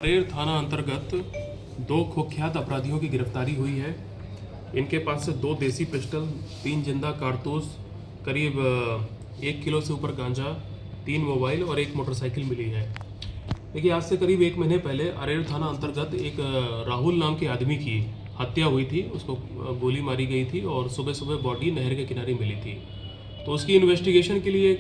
अरेर थाना अंतर्गत दो कुख्यात अपराधियों की गिरफ्तारी हुई है। इनके पास से 2 देसी पिस्टल, 3 जिंदा कारतूस, करीब 1 किलो से ऊपर गांजा, 3 मोबाइल और 1 मोटरसाइकिल मिली है। देखिए, आज से करीब 1 महीने पहले अरेर थाना अंतर्गत एक राहुल नाम के आदमी की हत्या हुई थी। उसको गोली मारी गई थी और सुबह सुबह बॉडी नहर के किनारे मिली थी। तो उसकी इन्वेस्टिगेशन के लिए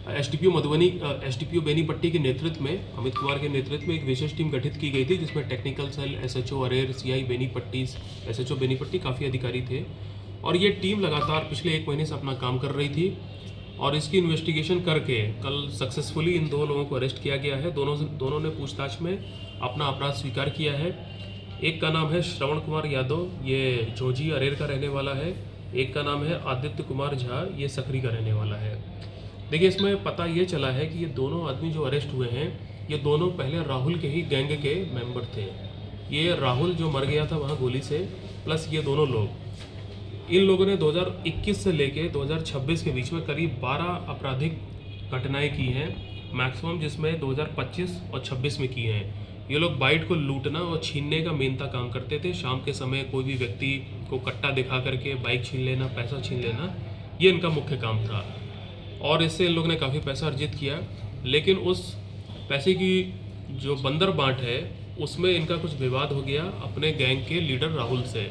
एसडीपीओ मधुबनी, एसडीपीओ बेनीपट्टी के नेतृत्व में, अमित कुमार के नेतृत्व में एक विशेष टीम गठित की गई थी, जिसमें टेक्निकल सेल, एसएचओ अरेर, सीआई बेनीपट्टी, एसएचओ बेनीपट्टी काफ़ी अधिकारी थे। और ये टीम लगातार पिछले 1 महीने से अपना काम कर रही थी और इसकी इन्वेस्टिगेशन करके कल सक्सेसफुली इन 2 लोगों को अरेस्ट किया गया है। दोनों ने पूछताछ में अपना अपराध स्वीकार किया है। एक का नाम है श्रवण कुमार यादव, ये झोजी अरेर का रहने वाला है। एक का नाम है आदित्य कुमार झा, ये सकरी का रहने वाला है। देखिए, इसमें पता ये चला है कि ये दोनों आदमी जो अरेस्ट हुए हैं, ये दोनों पहले राहुल के ही गैंग के मेंबर थे। ये राहुल जो मर गया था वहाँ गोली से, प्लस ये दोनों लोग, इन लोगों ने 2021 से लेके 2026 के बीच में करीब 12 आपराधिक घटनाएं की हैं मैक्सिमम, जिसमें 2025 और 26 में की हैं। ये लोग बाइट को लूटना और छीनने का मेनता काम करते थे। शाम के समय कोई भी व्यक्ति को कट्टा दिखा करके बाइक छीन लेना, पैसा छीन लेना, ये इनका मुख्य काम था। और इससे इन लोगों ने काफ़ी पैसा अर्जित किया। लेकिन उस पैसे की जो बंदर बांट है, उसमें इनका कुछ विवाद हो गया अपने गैंग के लीडर राहुल से।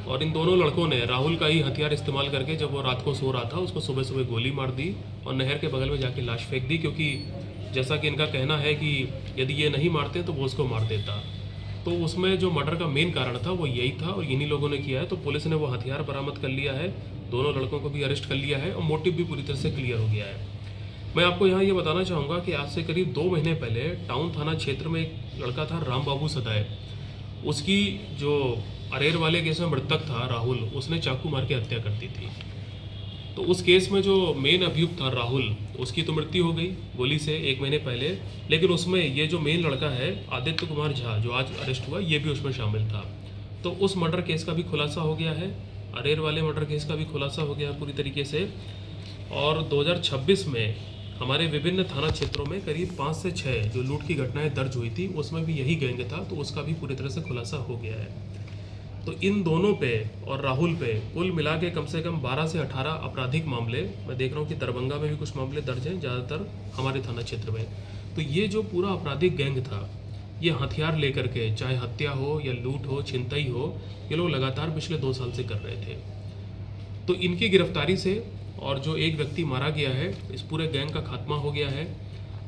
और इन दोनों लड़कों ने राहुल का ही हथियार इस्तेमाल करके, जब वो रात को सो रहा था, उसको सुबह सुबह गोली मार दी और नहर के बगल में जाके लाश फेंक दी। क्योंकि जैसा कि इनका कहना है कि यदि ये नहीं मारते तो वो उसको मार देता। तो उसमें जो मर्डर का मेन कारण था वो यही था और इन्हीं लोगों ने किया है। तो पुलिस ने वो हथियार बरामद कर लिया है, दोनों लड़कों को भी अरेस्ट कर लिया है और मोटिव भी पूरी तरह से क्लियर हो गया है। मैं आपको यहाँ ये बताना चाहूँगा कि आज से करीब 2 महीने पहले टाउन थाना क्षेत्र में एक लड़का था राम बाबू सदाए। उसकी जो अरेर वाले केस में मृतक था राहुल, उसने चाकू मार के हत्या कर दी थी। तो उस केस में जो मेन अभियुक्त था राहुल, उसकी तो मृत्यु हो गई गोली से 1 महीने पहले। लेकिन उसमें ये जो मेन लड़का है आदित्य कुमार झा, जो आज अरेस्ट हुआ, ये भी उसमें शामिल था। तो उस मर्डर केस का भी खुलासा हो गया है, अरेर वाले मर्डर केस का भी खुलासा हो गया पूरी तरीके से। और 2026 में हमारे विभिन्न थाना क्षेत्रों में करीब 5 से 6 जो लूट की घटनाएं दर्ज हुई थी, उसमें भी यही गैंग था। तो उसका भी पूरी तरह से खुलासा हो गया है। तो इन दोनों पे और राहुल पे कुल मिला के कम से कम 12 से 18 आपराधिक मामले, मैं देख रहा हूँ कि दरभंगा में भी कुछ मामले दर्ज हैं, ज़्यादातर हमारे थाना क्षेत्र में। तो ये जो पूरा आपराधिक गैंग था, ये हथियार लेकर के, चाहे हत्या हो या लूट हो, छिनतई हो, ये लोग लगातार पिछले 2 साल से कर रहे थे। तो इनकी गिरफ्तारी से और जो एक व्यक्ति मारा गया है, इस पूरे गैंग का खात्मा हो गया है।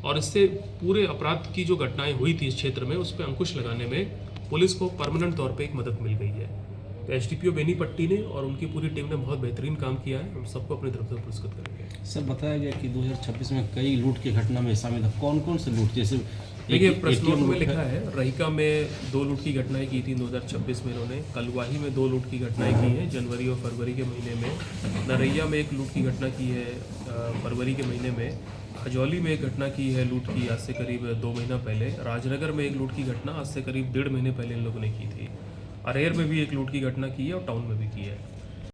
और इससे पूरे अपराध की जो घटनाएं हुई थी इस क्षेत्र में, उस पर अंकुश लगाने में पुलिस को परमानेंट तौर पे एक मदद मिल गई है। तो एसडीपीओ बेनीपट्टी ने और उनकी पूरी टीम ने बहुत बेहतरीन काम किया है। हम सबको अपनी तरफ से पुरस्कृत करेंगे। सर, बताया गया कि 2026 में कई लूट की घटना में शामिल है। कौन कौन से लूट? जैसे देखिए, प्रश्न नोट में लिखा है, रहिका में 2 लूट की घटनाएं की थी 2026 में इन्होंने। कलवाही में 2 लूट की घटनाएं की हैं जनवरी और फरवरी के महीने में। नरैया में 1 लूट की घटना की है फरवरी के महीने में। खजौली में एक घटना की है लूट की, आज से करीब 2 महीना पहले। राजनगर में 1 लूट की घटना आज से करीब 1.5 महीने पहले इन लोगों ने की थी। अरेर में भी 1 लूट की घटना की है और टाउन में भी की है।